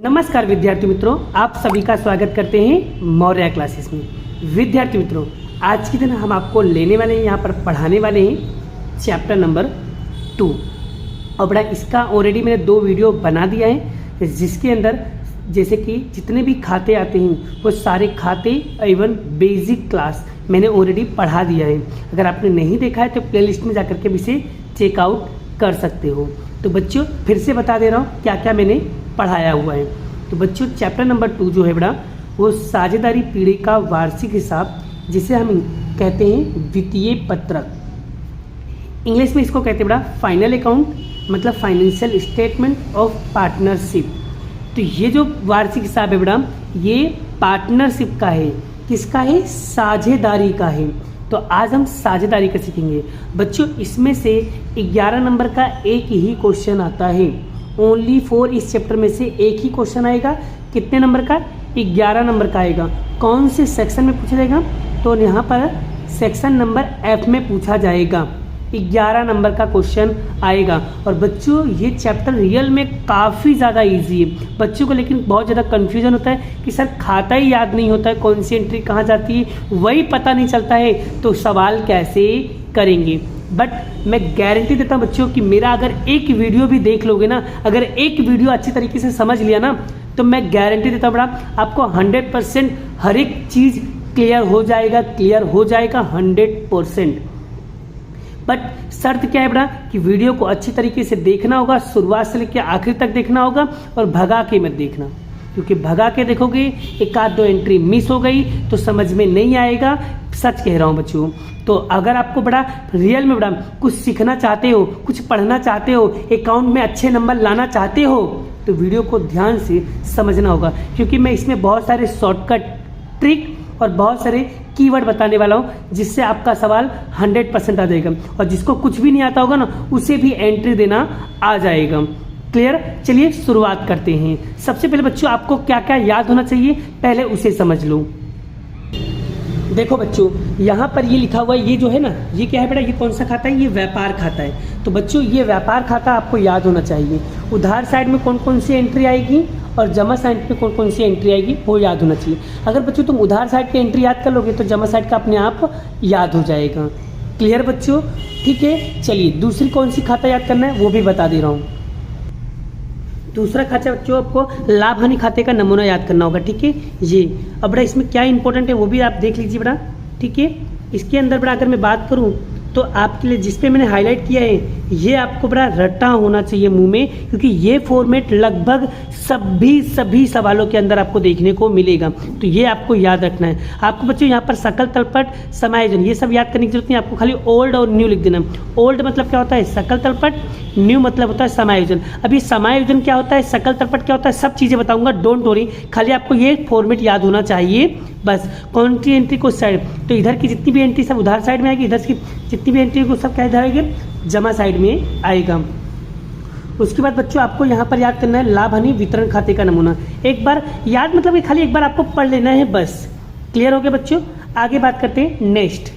नमस्कार विद्यार्थी मित्रों, आप सभी का स्वागत करते हैं मौर्या क्लासेस में। विद्यार्थी मित्रों, आज के दिन हम आपको लेने वाले हैं, यहाँ पर पढ़ाने वाले हैं चैप्टर नंबर 2। और बड़ा इसका ऑलरेडी मैंने 2 वीडियो बना दिया है, जिसके अंदर जैसे कि जितने भी खाते आते हैं वो सारे खाते एवं बेसिक क्लास मैंने ऑलरेडी पढ़ा दिया है। अगर आपने नहीं देखा है तो प्लेलिस्ट में जाकर के भी इसे चेकआउट कर सकते हो। तो बच्चों फिर से बता दे रहा हूँ क्या क्या मैंने पढ़ाया हुआ है। तो बच्चों चैप्टर नंबर 2 जो है बड़ा वो साझेदारी पीढ़ी का वार्षिक हिसाब, जिसे हम कहते हैं वित्तीय पत्रक, इंग्लिश में इसको कहते हैं बड़ा फाइनल अकाउंट, मतलब फाइनेंशियल स्टेटमेंट ऑफ पार्टनरशिप। तो ये जो वार्षिक हिसाब है बड़ा ये पार्टनरशिप का है। किसका है? साझेदारी का है। तो आज हम साझेदारी का सीखेंगे बच्चों। इसमें से 11 नंबर का एक ही क्वेश्चन आता है, ओनली फॉर इस चैप्टर में से एक ही क्वेश्चन आएगा। कितने नंबर का? 11 नंबर का आएगा। कौन से सेक्शन में पूछा जाएगा? तो यहाँ पर सेक्शन नंबर F में पूछा जाएगा। 11 नंबर का क्वेश्चन आएगा। और बच्चों ये चैप्टर रियल में काफ़ी ज़्यादा इजी है बच्चों को, लेकिन बहुत ज़्यादा कन्फ्यूजन होता है कि सर खाता ही याद नहीं होता है, कौन सी एंट्री कहाँ जाती है वही पता नहीं चलता है, तो सवाल कैसे करेंगे। बट मैं गारंटी देता हूँ बच्चों कि मेरा अगर एक वीडियो भी देख लोगे ना, अगर एक वीडियो अच्छी तरीके से समझ लिया ना, तो मैं गारंटी देता हूँ बड़ा आपको 100% हर एक चीज़ क्लियर हो जाएगा 100%। बट शर्त क्या है बड़ा कि वीडियो को अच्छी तरीके से देखना होगा, शुरुआत से लेकर आखिर तक देखना होगा, और भगा के मत देखना, क्योंकि भगा के देखोगे एक आध 2 एंट्री मिस हो गई तो समझ में नहीं आएगा। सच कह रहा हूँ बच्चों। तो अगर आपको बड़ा रियल में बड़ा कुछ सीखना चाहते हो, कुछ पढ़ना चाहते हो, अकाउंट में अच्छे नंबर लाना चाहते हो, तो वीडियो को ध्यान से समझना होगा, क्योंकि मैं इसमें बहुत सारे शॉर्टकट ट्रिक और बहुत सारे कीवर्ड बताने वाला हूँ, जिससे आपका सवाल 100% आ जाएगा। और जिसको कुछ भी नहीं आता होगा ना, उसे भी एंट्री देना आ जाएगा। क्लियर? चलिए शुरुआत करते हैं। सबसे पहले बच्चों आपको क्या क्या याद होना चाहिए, पहले उसे समझ लो। देखो बच्चों यहाँ पर ये लिखा हुआ है, ये जो है ना, ये क्या है बेटा? ये कौन सा खाता है? ये व्यापार खाता है। तो बच्चों ये व्यापार खाता आपको याद होना चाहिए। उधार साइड में कौन कौन सी एंट्री आएगी और जमा साइड में कौन कौन सी एंट्री आएगी वो याद होना चाहिए। अगर बच्चों तुम उधार साइड की एंट्री याद कर लोगे तो जमा साइड का अपने आप याद हो जाएगा। क्लियर बच्चों? ठीक है, चलिए दूसरी कौन सी खाता याद करना है वो भी बता दे रहा हूँ। दूसरा खाता बच्चों आपको लाभ हानि खाते का नमूना याद करना होगा। ठीक है, ये अब बड़ा इसमें क्या इंपॉर्टेंट है वो भी आप देख लीजिए बड़ा। ठीक है, इसके अंदर बड़ा अगर मैं बात करूं तो आपके लिए जिस पे मैंने हाईलाइट किया है ये आपको बड़ा रटा होना चाहिए मुंह में, क्योंकि ये फॉर्मेट लगभग सभी सवालों के अंदर आपको देखने को मिलेगा। तो ये आपको याद रखना है। आपको बच्चों यहाँ पर सकल तलपट समायोजन ये सब याद करने की जरूरत नहीं, आपको खाली ओल्ड और न्यू लिख देना। ओल्ड मतलब क्या होता है? सकल तलपट। न्यू मतलब होता है समायोजन। अभी समायोजन क्या होता है, सकल तलपट क्या होता है, सब चीज़ें बताऊंगा, डोंट वरी। खाली आपको ये फॉर्मेट याद होना चाहिए बस। कौन सी एंट्री को साइड, तो इधर की जितनी भी एंट्री सब उधार साइड में आएगी, इधर की जितनी भी एंट्री को सब क्या इधर आएगी? जमा साइड में आएगा। उसके बाद बच्चों आपको यहाँ पर याद करना है लाभ हानि वितरण खाते का नमूना। एक बार याद मतलब कि खाली एक बार आपको पढ़ लेना है बस। क्लियर हो गया बच्चों? आगे बात करते हैं नेक्स्ट।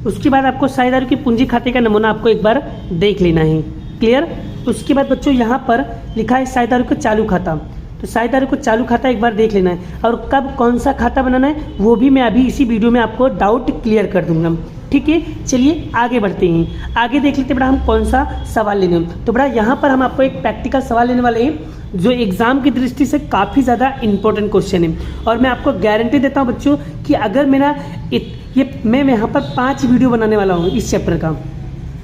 उसके बाद आपको साझेदारी की पूंजी खाते का नमूना आपको एक बार देख लेना है। क्लियर? उसके बाद बच्चों यहाँ पर लिखा है साझेदारी को चालू खाता, तो साझेदारी को चालू खाता एक बार देख लेना है। और कब कौन सा खाता बनाना है वो भी मैं अभी इसी वीडियो में आपको डाउट क्लियर कर दूंगा। ठीक है, चलिए आगे बढ़ते हैं। आगे देख लेते हैं बड़ा हम कौन सा सवाल लेने हैं। तो बड़ा यहाँ पर हम आपको एक प्रैक्टिकल सवाल लेने वाले हैं जो एग्जाम की दृष्टि से काफ़ी ज़्यादा इंपॉर्टेंट क्वेश्चन है। और मैं आपको गारंटी देता हूँ बच्चों कि अगर मेरा मैं यहाँ पर 5 वीडियो बनाने वाला हूँ इस चैप्टर का,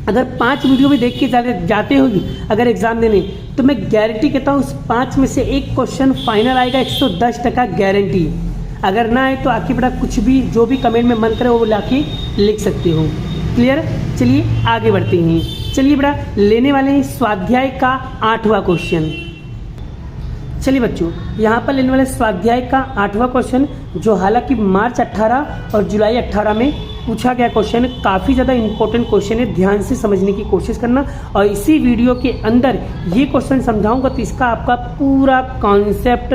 अगर 5 वीडियो भी देख के जाते हो अगर एग्जाम देने, तो मैं गारंटी कहता हूँ उस 5 में से एक क्वेश्चन फाइनल आएगा, 110% गारंटी। अगर ना आए तो आखिर बड़ा कुछ भी जो भी कमेंट में मन करे वो लाके लिख सकते हो। क्लियर? चलिए आगे बढ़ते हैं। चलिए बड़ा लेने वाले हैं स्वाध्याय का 8वां क्वेश्चन। चलिए बच्चों यहाँ पर लेने वाले स्वाध्याय का 8वां क्वेश्चन, जो हालांकि मार्च 18 और जुलाई 18 में पूछा गया क्वेश्चन है। काफ़ी ज़्यादा इंपॉर्टेंट क्वेश्चन है, ध्यान से समझने की कोशिश करना। और इसी वीडियो के अंदर ये क्वेश्चन समझाऊंगा तो इसका आपका पूरा कॉन्सेप्ट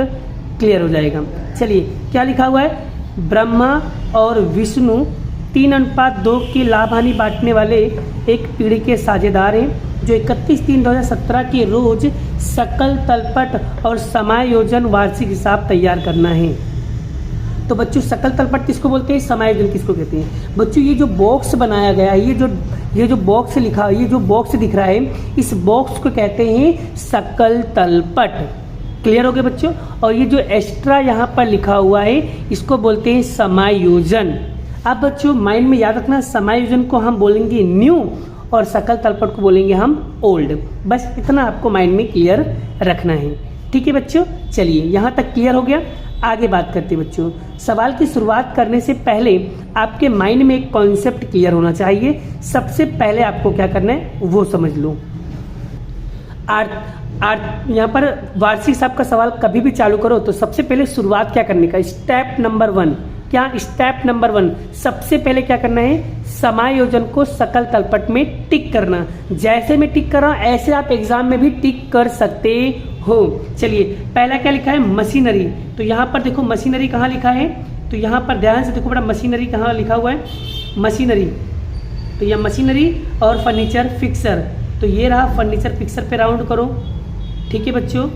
क्लियर हो जाएगा। चलिए क्या लिखा हुआ है? ब्रह्मा और विष्णु 3:2 की लाभ हानि बांटने वाले एक पीढ़ी के साझेदार हैं, जो 31/3/2017 के रोज सकल तलपट और समायोजन वार्षिक हिसाब तैयार करना है। तो बच्चों सकल तलपट किसको बोलते हैं, समायोजन किसको कहते हैं। बच्चों ये जो बॉक्स बनाया गया है, ये जो बॉक्स लिखा, ये जो बॉक्स दिख रहा है, इस बॉक्स को कहते हैं सकल तलपट। क्लियर हो गया बच्चों। और ये जो एक्स्ट्रा यहाँ पर लिखा हुआ है इसको बोलते हैं समायोजन। अब बच्चों माइंड में याद रखना, समायोजन को हम बोलेंगे न्यू और सकल तलपट को बोलेंगे हम ओल्ड। बस इतना आपको माइंड में क्लियर रखना है। ठीक है बच्चों, चलिए यहाँ तक क्लियर हो गया। आगे बात करते हैं बच्चों। सवाल की शुरुआत करने से पहले आपके माइंड में एक कॉन्सेप्ट क्लियर होना चाहिए। सबसे पहले आपको क्या करना है वो समझ लो। यहाँ पर वार्षिक हिसाब का सवाल कभी भी चालू करो तो सबसे पहले शुरुआत क्या करने का, स्टेप नंबर 1 क्या, स्टेप नंबर 1 सबसे पहले क्या करना है, समायोजन को सकल तलपट में टिक करना। जैसे मैं टिक कर रहा हूं ऐसे आप एग्जाम में भी टिक कर सकते हो। चलिए पहला क्या लिखा है, मशीनरी। तो यहाँ पर देखो मशीनरी कहाँ लिखा है, तो यहाँ पर ध्यान से देखो बेटा मशीनरी कहाँ लिखा हुआ है, मशीनरी। तो यह मशीनरी और फर्नीचर फिक्सर, तो ये रहा फर्नीचर फिक्सर पे राउंड करो। ठीक है बच्चों,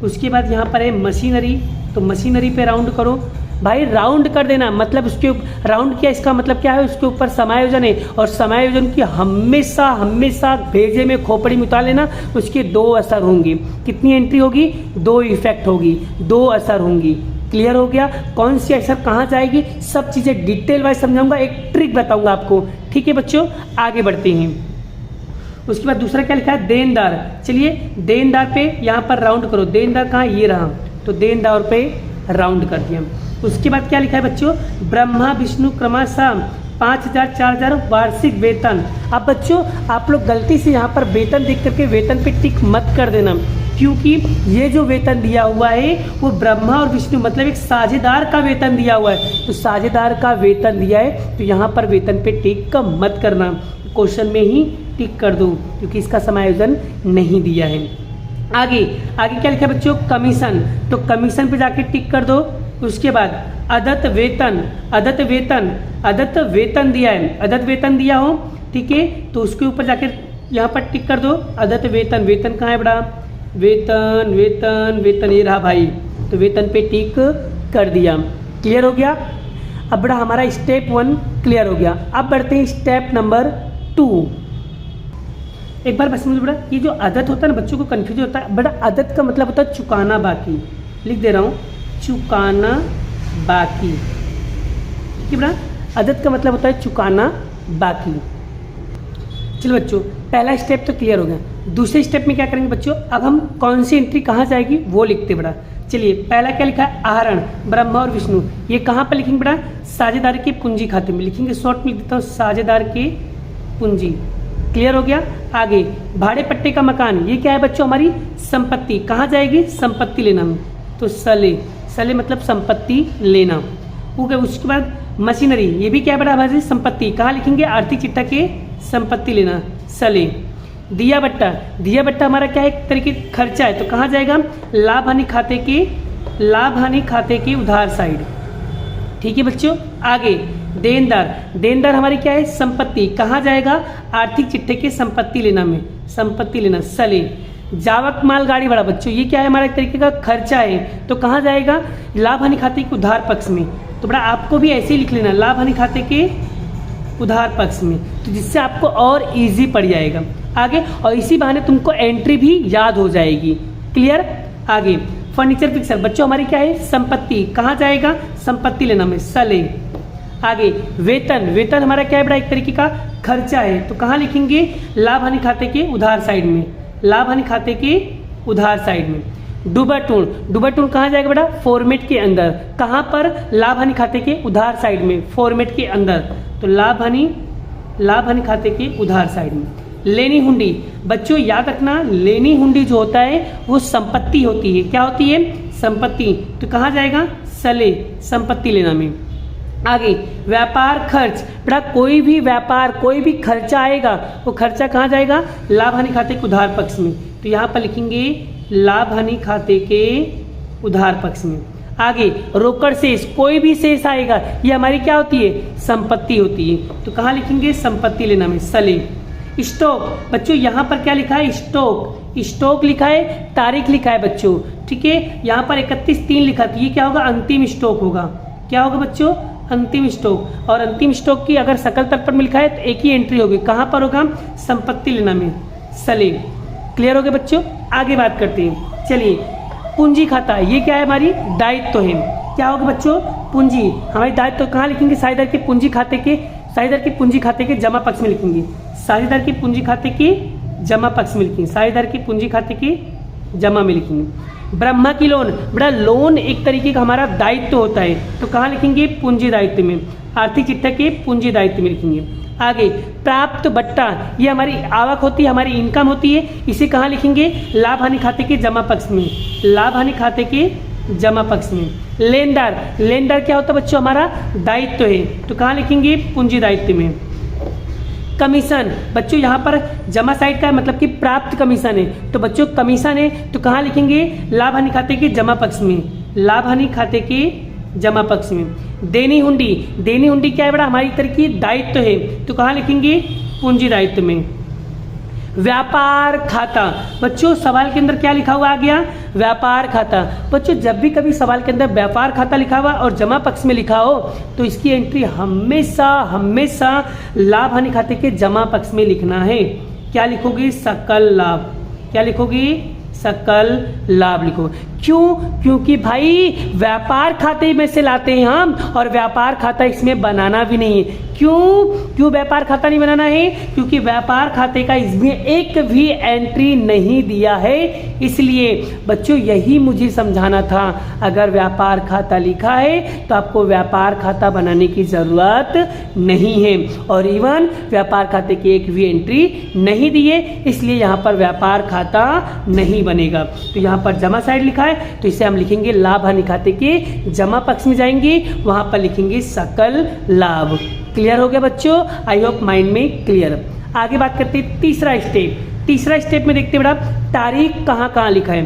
उसके बाद यहाँ पर है मशीनरी, तो मशीनरी पे राउंड करो। भाई राउंड कर देना, मतलब उसके राउंड किया इसका मतलब क्या है, उसके ऊपर समायोजन है और समायोजन की हमेशा हमेशा भेजे में खोपड़ी में उतार लेना। उसके 2 असर होंगे। कितनी एंट्री होगी, 2 इफेक्ट होगी, 2 असर होंगी। क्लियर हो गया, कौन सी असर कहाँ जाएगी, सब चीज़ें डिटेल वाइज समझाऊंगा, एक ट्रिक बताऊंगा आपको। ठीक है बच्चों, आगे बढ़ते हैं। उसके बाद दूसरा क्या लिखा है, देनदार। चलिए देनदार पे यहाँ पर राउंड करो। देनदार कहाँ, ये रहा, तो देनदार पे राउंड कर दिया। उसके बाद क्या लिखा है बच्चों, ब्रह्मा विष्णु क्रमशः 5000 4000 वार्षिक वेतन। अब बच्चों आप लोग गलती से यहाँ पर वेतन देख करके वेतन पे टिक मत कर देना, क्योंकि ये जो वेतन दिया हुआ है वो ब्रह्मा और विष्णु मतलब एक साझेदार का वेतन दिया हुआ है। तो साझेदार का वेतन दिया है तो यहाँ पर वेतन पे टिक मत करना, क्वेश्चन में ही टिक कर दो क्योंकि इसका समायोजन नहीं दिया है। आगे क्या लिखा है बच्चों, कमीशन। तो कमीशन पे जाके टिक कर दो। उसके बाद अदत्त वेतन, अदत्त वेतन दिया है, अदत्त वेतन दिया हो, ठीक है, तो उसके ऊपर जाके यहाँ पर टिक कर दो। अदत्त वेतन, वेतन कहाँ है बड़ा, वेतन वेतन वेतन, ये रहा भाई, तो वेतन पे टिक कर दिया। क्लियर हो गया। अब बड़ा हमारा स्टेप 1 क्लियर हो गया। अब बढ़ते हैं स्टेप नंबर 2। एक बार बस मुझे बड़ा, ये जो अदत्त होता है ना बच्चों को कंफ्यूज होता है। बड़ा अदत्त का मतलब होता है चुकाना बाकी, लिख दे रहा हूँ, चुकाना बाकी। ठीक है बड़ा, अदत्त का मतलब होता है चुकाना बाकी। चलो बच्चों पहला स्टेप तो क्लियर हो गया। दूसरे स्टेप में क्या करेंगे बच्चों, अब हम कौन सी एंट्री कहाँ जाएगी वो लिखते बड़ा। चलिए पहला क्या लिखा है, आहरण, ब्रह्मा और विष्णु, ये कहाँ पर लिखेंगे बड़ा, साझेदार के पूंजी खाते में लिखेंगे। शॉर्ट में लिख देता हूँ, साझेदार के पूंजी। क्लियर हो गया। आगे भाड़े पट्टे का मकान, ये क्या है बच्चों, हमारी संपत्ति, कहाँ जाएगी, संपत्ति लेना में, तो सले, सले मतलब संपत्ति लेना। ओके, उसके बाद मशीनरी, ये भी क्या है बड़ा हमारी संपत्ति, कहाँ लिखेंगे, आर्थिक चिट्ठा के संपत्ति लेना, सले। दिया बट्टा, दिया बट्टा हमारा क्या है, एक तरीके खर्चा है, तो कहाँ जाएगा, लाभ हानि खाते के, लाभ हानि खाते के उधार साइड। ठीक है बच्चों। आगे देनदार, देनदार हमारी क्या है, संपत्ति, कहाँ जाएगा, आर्थिक चिट्ठे के संपत्ति लेना में, संपत्ति लेना, सले। जावक माल गाड़ी भाड़ा बच्चों, ये क्या है, हमारा एक तरीके का खर्चा है, तो कहाँ जाएगा, लाभ हानि खाते के उधार पक्ष में। तो बड़ा आपको भी ऐसे ही लिख लेना, लाभ हानि खाते के उधार पक्ष में, तो जिससे आपको और इजी पड़ जाएगा आगे, और इसी बहाने तुमको एंट्री भी याद हो जाएगी। क्लियर। आगे फर्नीचर फिक्सर बच्चों हमारी क्या है, संपत्ति, कहाँ जाएगा, संपत्ति लेना में, सले। आगे वेतन, वेतन हमारा क्या है बड़ा, एक तरीके का खर्चा है, तो कहाँ लिखेंगे, लाभ हानि खाते के उधार साइड में, लाभ हानि खाते के उधार साइड में। डुबरटून, डुबरटून कहाँ जाएगा बेटा, फॉर्मेट के अंदर, कहाँ पर, लाभ हानि खाते के उधार साइड में, फॉर्मेट के अंदर, तो लाभ हानि खाते के उधार साइड में। लेनी हुंडी बच्चों याद रखना, लेनी हुंडी जो होता है वो संपत्ति होती है, क्या होती है, संपत्ति, तो कहाँ जाएगा, सले, संपत्ति लेना में। आगे व्यापार खर्च, बेटा कोई भी व्यापार कोई भी खर्चा आएगा वो खर्चा कहाँ जाएगा, लाभ हानि खाते के उधार पक्ष में, तो यहाँ पर लिखेंगे लाभ हानि खाते के उधार पक्ष में। आगे रोकड़ शेष, कोई भी शेष आएगा ये हमारी क्या होती है, संपत्ति होती है, तो कहाँ लिखेंगे, संपत्ति लेना में, सले। स्टॉक बच्चों यहाँ पर क्या लिखा है, स्टॉक, स्टॉक लिखा है, तारीख लिखा है बच्चों, ठीक है। यहाँ पर 31/3 लिखा, तो ये क्या होगा, अंतिम स्टॉक होगा। क्या होगा बच्चों, अंतिम स्टॉक। और अंतिम स्टॉक की अगर सकल तर्पण में लिखा है तो एक ही एंट्री होगी, कहाँ पर होगा, संपत्ति लेना में, सलेब। क्लियर हो गया बच्चों। आगे बात करते हैं, चलिए। पूंजी खाता, ये क्या है, हमारी दायित्व है। क्या होगा बच्चों, पूंजी। हमारी दायित्व कहाँ लिखेंगे, साझेदार के पूंजी खाते के, साझेदार के पूंजी खाते के जमा पक्ष में लिखेंगे, साझेदार के पूंजी खाते के जमा पक्ष में लिखेंगे, साझेदार के पूंजी खाते के जमा में लिखेंगे। ब्रह्मा की लोन, बड़ा लोन एक तरीके का हमारा दायित्व होता है, तो कहाँ लिखेंगे, पूंजी दायित्व में, आर्थिक चिट्ठा के पूंजी दायित्व में लिखेंगे। आगे प्राप्त बट्टा, ये हमारी आवक होती है, हमारी इनकम होती है, इसे कहाँ लिखेंगे, लाभ हानि खाते के जमा पक्ष में, लाभ हानि खाते के जमा पक्ष में। लेनदार, लेनदार क्या होता है बच्चों, हमारा दायित्व है, तो कहाँ लिखेंगे, पूंजी दायित्व में। कमीशन, बच्चों यहाँ पर जमा साइड का है, मतलब कि प्राप्त कमीशन है, तो बच्चों कमीशन है तो कहाँ लिखेंगे, लाभ हानि खाते के जमा पक्ष में, लाभ हानि खाते के जमा पक्ष में। देनी हुंडी, देनी हुंडी क्या है बड़ा, हमारी तरह की दायित्व है, तो कहाँ लिखेंगे, पूंजी दायित्व में। व्यापार खाता, बच्चों सवाल के अंदर क्या लिखा हुआ आ गया, व्यापार खाता। बच्चों जब भी कभी सवाल के अंदर व्यापार खाता लिखा हुआ और जमा पक्ष में लिखा हो तो इसकी एंट्री हमेशा हमेशा लाभ हानि खाते के जमा पक्ष में लिखना है। क्या लिखोगे, सकल लाभ। क्या लिखोगे, सकल लाभ लिखो। क्यों, क्योंकि भाई व्यापार खाते में से लाते हैं हम, और व्यापार खाता इसमें बनाना भी नहीं है। क्यों व्यापार खाता नहीं बनाना है, क्योंकि व्यापार खाते का इसमें एक भी एंट्री नहीं दिया है। इसलिए बच्चों यही मुझे समझाना था, अगर व्यापार खाता लिखा है तो आपको व्यापार खाता बनाने की जरूरत नहीं है, और इवन व्यापार खाते की एक भी एंट्री नहीं दी है, इसलिए यहाँ पर व्यापार खाता नहीं बनेगा। तो यहाँ पर जमा साइड लिखा है तो इसे हम लिखेंगे लाभ हानि खाते के जमा पक्ष में जाएंगे, वहां पर लिखेंगे सकल लाभ। क्लियर हो गया बच्चों, आई होप माइंड में क्लियर। आगे बात करते हैं तीसरा स्टेप। तीसरा स्टेप में देखते हैं बेटा तारीख कहाँ कहाँ लिखा है।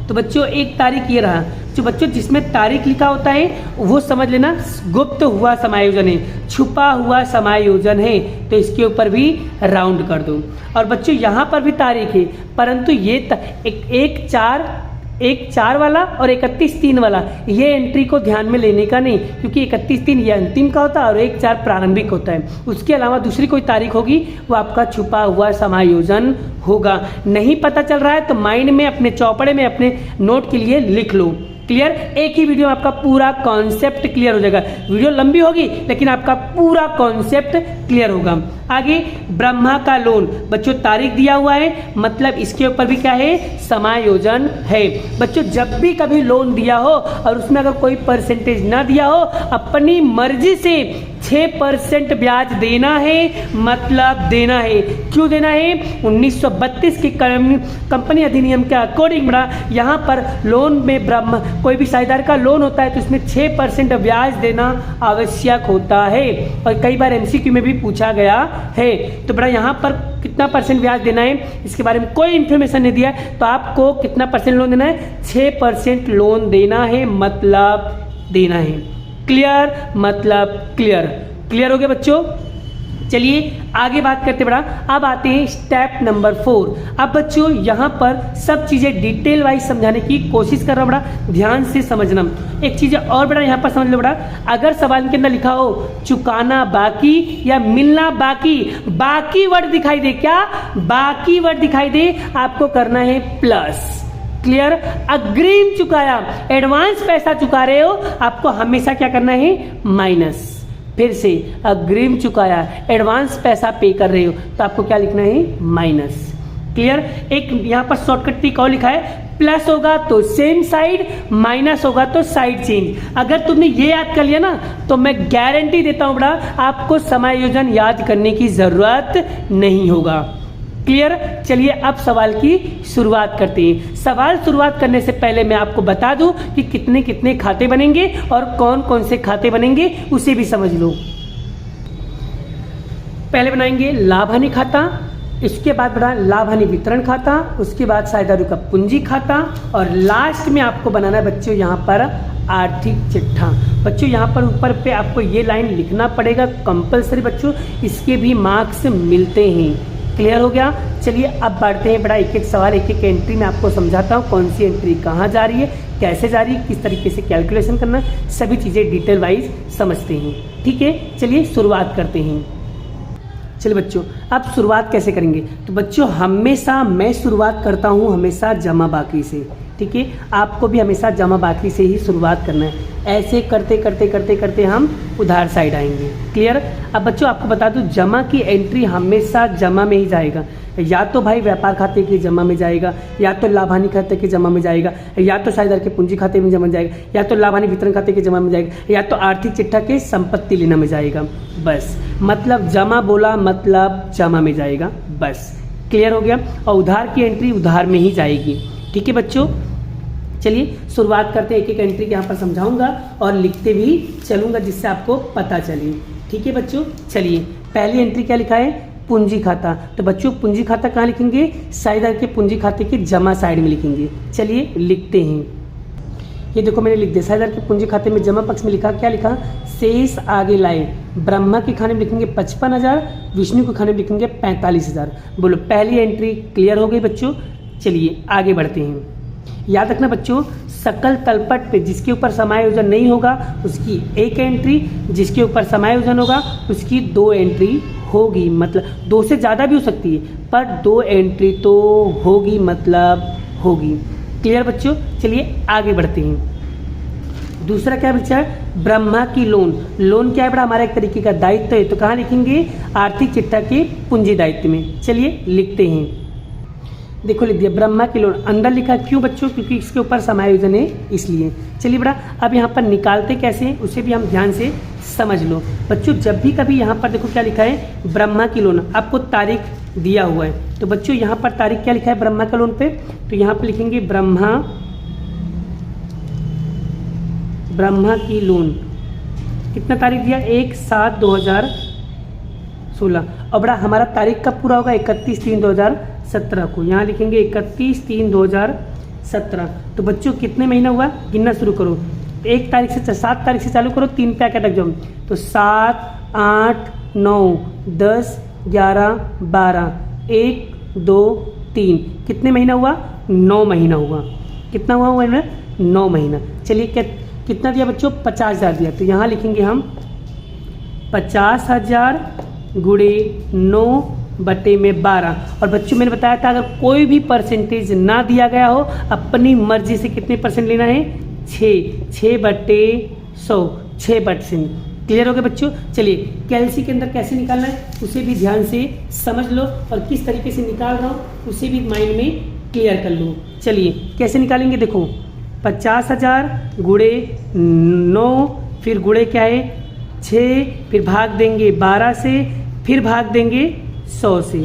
तो बच्चों एक तारीख ये रहा, जो बच्चों जिसमें तारीख लिखा होता है वो समझ लेना गुप्त हुआ समायोजन है, छुपा हुआ समायोजन है, तो इसके ऊपर भी राउंड कर दो। और बच्चों यहाँ पर भी तारीख है, परंतु ये एक चार वाला और 31/3 वाला, ये एंट्री को ध्यान में लेने का नहीं, क्योंकि 31/3 ये अंतिम का होता है और 1/4 प्रारंभिक होता है। उसके अलावा दूसरी कोई तारीख होगी वो आपका छुपा हुआ समायोजन होगा। नहीं पता चल रहा है तो माइंड में अपने चौपड़े में अपने नोट के लिए लिख लो। क्लियर, एक ही वीडियो में आपका पूरा कॉन्सेप्ट क्लियर हो जाएगा। वीडियो लंबी होगी लेकिन आपका पूरा कॉन्सेप्ट क्लियर होगा। आगे ब्रह्मा का लोन, बच्चों तारीख दिया हुआ है, मतलब इसके ऊपर भी क्या है, समायोजन है। बच्चों जब भी कभी लोन दिया हो और उसमें अगर कोई परसेंटेज ना दिया हो, अपनी मर्जी से 6% ब्याज देना है, मतलब देना है। क्यों देना है, 1932 की कंपनी अधिनियम के अकॉर्डिंग बड़ा यहाँ पर लोन में ब्रह्म कोई भी साझेदार का लोन होता है तो इसमें 6% ब्याज देना आवश्यक होता है, और कई बार MCQ में भी पूछा गया है। तो बड़ा यहाँ पर कितना % ब्याज देना है इसके बारे में कोई इन्फॉर्मेशन नहीं दिया है, तो आपको कितना % लोन देना है, 6% लोन देना है, मतलब देना है। क्लियर, मतलब क्लियर। क्लियर हो गया बच्चों। चलिए आगे बात करते बड़ा, अब आते हैं स्टेप नंबर 4। अब बच्चों यहाँ पर सब चीज़ें डिटेल वाइज समझाने की कोशिश कर रहा हूँ, बड़ा ध्यान से समझना। एक चीज़ और बड़ा यहाँ पर समझ लो बड़ा, अगर सवाल के अंदर लिखा हो चुकाना बाकी या मिलना बाकी, बाकी वर्ड दिखाई दे, क्या बाकी वर्ड दिखाई दे, आपको करना है प्लस। क्लियर, अग्रिम चुकाया, एडवांस पैसा चुका रहे हो, आपको हमेशा क्या करना है, माइनस। फिर से अग्रिम चुकाया, एडवांस पैसा पे कर रहे हो, तो आपको क्या लिखना है, माइनस। क्लियर, एक यहाँ पर शॉर्टकट ट्रिक और लिखा है, प्लस होगा तो सेम साइड, माइनस होगा तो साइड चेंज। अगर तुमने ये याद कर लिया ना तो मैं गारंटी देता हूँ बड़ा, आपको समायोजन याद करने की जरूरत नहीं होगा। क्लियर, चलिए अब सवाल की शुरुआत करते हैं। सवाल शुरुआत करने से पहले मैं आपको बता दूं कि कितने कितने खाते बनेंगे और कौन कौन से खाते बनेंगे, उसे भी समझ लो। पहले बनाएंगे लाभ हानि खाता, इसके बाद बना लाभ हानि वितरण खाता, उसके बाद साझेदारों का पूंजी खाता, और लास्ट में आपको बनाना है बच्चों यहाँ पर आर्थिक चिट्ठा। बच्चों यहाँ पर ऊपर पे आपको ये लाइन लिखना पड़ेगा कंपलसरी बच्चों, इसके भी मार्क्स मिलते हैं। क्लियर हो गया। चलिए अब बढ़ते हैं, बड़ा एक एक सवाल एक एक एंट्री में आपको समझाता हूँ, कौन सी एंट्री कहाँ जा रही है, कैसे जा रही है, किस तरीके से कैलकुलेशन करना, सभी चीज़ें डिटेल वाइज समझते हैं। ठीक है, चलिए शुरुआत करते हैं। चलिए बच्चों, अब शुरुआत कैसे करेंगे? तो बच्चों हमेशा मैं शुरुआत करता हूँ हमेशा जमा बाकी से। ठीक है, आपको भी हमेशा जमा बाकी से ही शुरुआत करना है। ऐसे करते करते करते करते हम उधार साइड आएंगे। क्लियर? अब बच्चों आपको बता दूं, जमा की एंट्री हमेशा जमा में ही जाएगा। या तो भाई व्यापार खाते के जमा में जाएगा, या तो लाभ हानि खाते के जमा में जाएगा, या तो शेयरधारक के पूंजी खाते में जमा जाएगा, या तो लाभ हानि वितरण खाते के जमा में जाएगा, या तो आर्थिक चिट्ठा के संपत्ति लेना में जाएगा। बस मतलब जमा बोला मतलब जमा में जाएगा। बस क्लियर हो गया। और उधार की एंट्री उधार में ही जाएगी। ठीक है बच्चों, चलिए शुरुआत करते हैं। एक एक एंट्री यहाँ पर समझाऊंगा और लिखते भी चलूंगा जिससे आपको पता चले। ठीक है बच्चों, चलिए पहली एंट्री क्या लिखा है? पूंजी खाता। तो बच्चों पूंजी खाता कहाँ लिखेंगे? शेयरधारक के पूंजी खाते के जमा साइड में लिखेंगे। चलिए लिखते हैं। ये देखो मैंने लिख दिया, शेयरधारक के पूंजी खाते में जमा पक्ष में लिखा, क्या लिखा? शेष आगे लाए। ब्रह्मा के खाने में लिखेंगे 55,000, विष्णु के खाने में लिखेंगे 45,000। बोलो पहली एंट्री क्लियर हो गई बच्चों। चलिए आगे बढ़ते हैं। याद रखना बच्चों, सकल तलपट पे जिसके ऊपर समायोजन नहीं होगा उसकी एक एंट्री, जिसके ऊपर समायोजन होगा उसकी 2 एंट्री होगी। मतलब 2 से ज़्यादा भी हो सकती है, पर 2 एंट्री तो होगी, मतलब होगी। क्लियर बच्चों? चलिए आगे बढ़ते हैं। दूसरा क्या बच्चा है? ब्रह्मा की लोन। लोन क्या है बड़ा? हमारा एक तरीके का दायित्व है। तो कहाँ लिखेंगे? आर्थिक चिट्ठा के पूंजी दायित्व में। चलिए लिखते हैं। देखो लिख दिया ब्रह्मा की लोन, अंदर लिखा। क्यों बच्चों? क्योंकि इसके ऊपर समायोजन है इसलिए। चलिए बड़ा अब यहाँ पर निकालते कैसे उसे भी हम ध्यान से समझ लो। बच्चों जब भी कभी यहाँ पर देखो क्या लिखा है? ब्रह्मा की लोन, आपको तारीख दिया हुआ है। तो बच्चों यहाँ पर तारीख क्या लिखा है ब्रह्मा का लोन पे? तो यहाँ पर लिखेंगे ब्रह्मा की लोन। कितना तारीख दिया? 1/7/2016। और बड़ा हमारा तारीख कब पूरा होगा? 31/3/2017 को। यहाँ लिखेंगे 31/3/2017। तो बच्चों कितने महीना हुआ? गिनना शुरू करो। 1 तारीख से 7 तारीख से चालू करो, 3 पे आके अटक जाओ। तो 7, 8, 9, 10, 11, 12, 1, 2, 3। कितने महीना हुआ? 9 महीना हुआ। कितना हुआ? 9 महीना। चलिए कितना दिया बच्चों? 50,000 दिया। तो यहाँ लिखेंगे हम 50,000 गुणे 9/12। और बच्चों मैंने बताया था अगर कोई भी परसेंटेज ना दिया गया हो, अपनी मर्जी से कितने परसेंट लेना है? 6/100, 6%। क्लियर हो गया बच्चों? चलिए कैलसी के अंदर कैसे निकालना है उसे भी ध्यान से समझ लो, और किस तरीके से निकाल रहा हूँ उसे भी माइंड में क्लियर कर लो। चलिए कैसे निकालेंगे? देखो 50,000 गुणे 9, फिर गुणे क्या है? 6, फिर भाग देंगे 12 से, फिर भाग देंगे 100 से।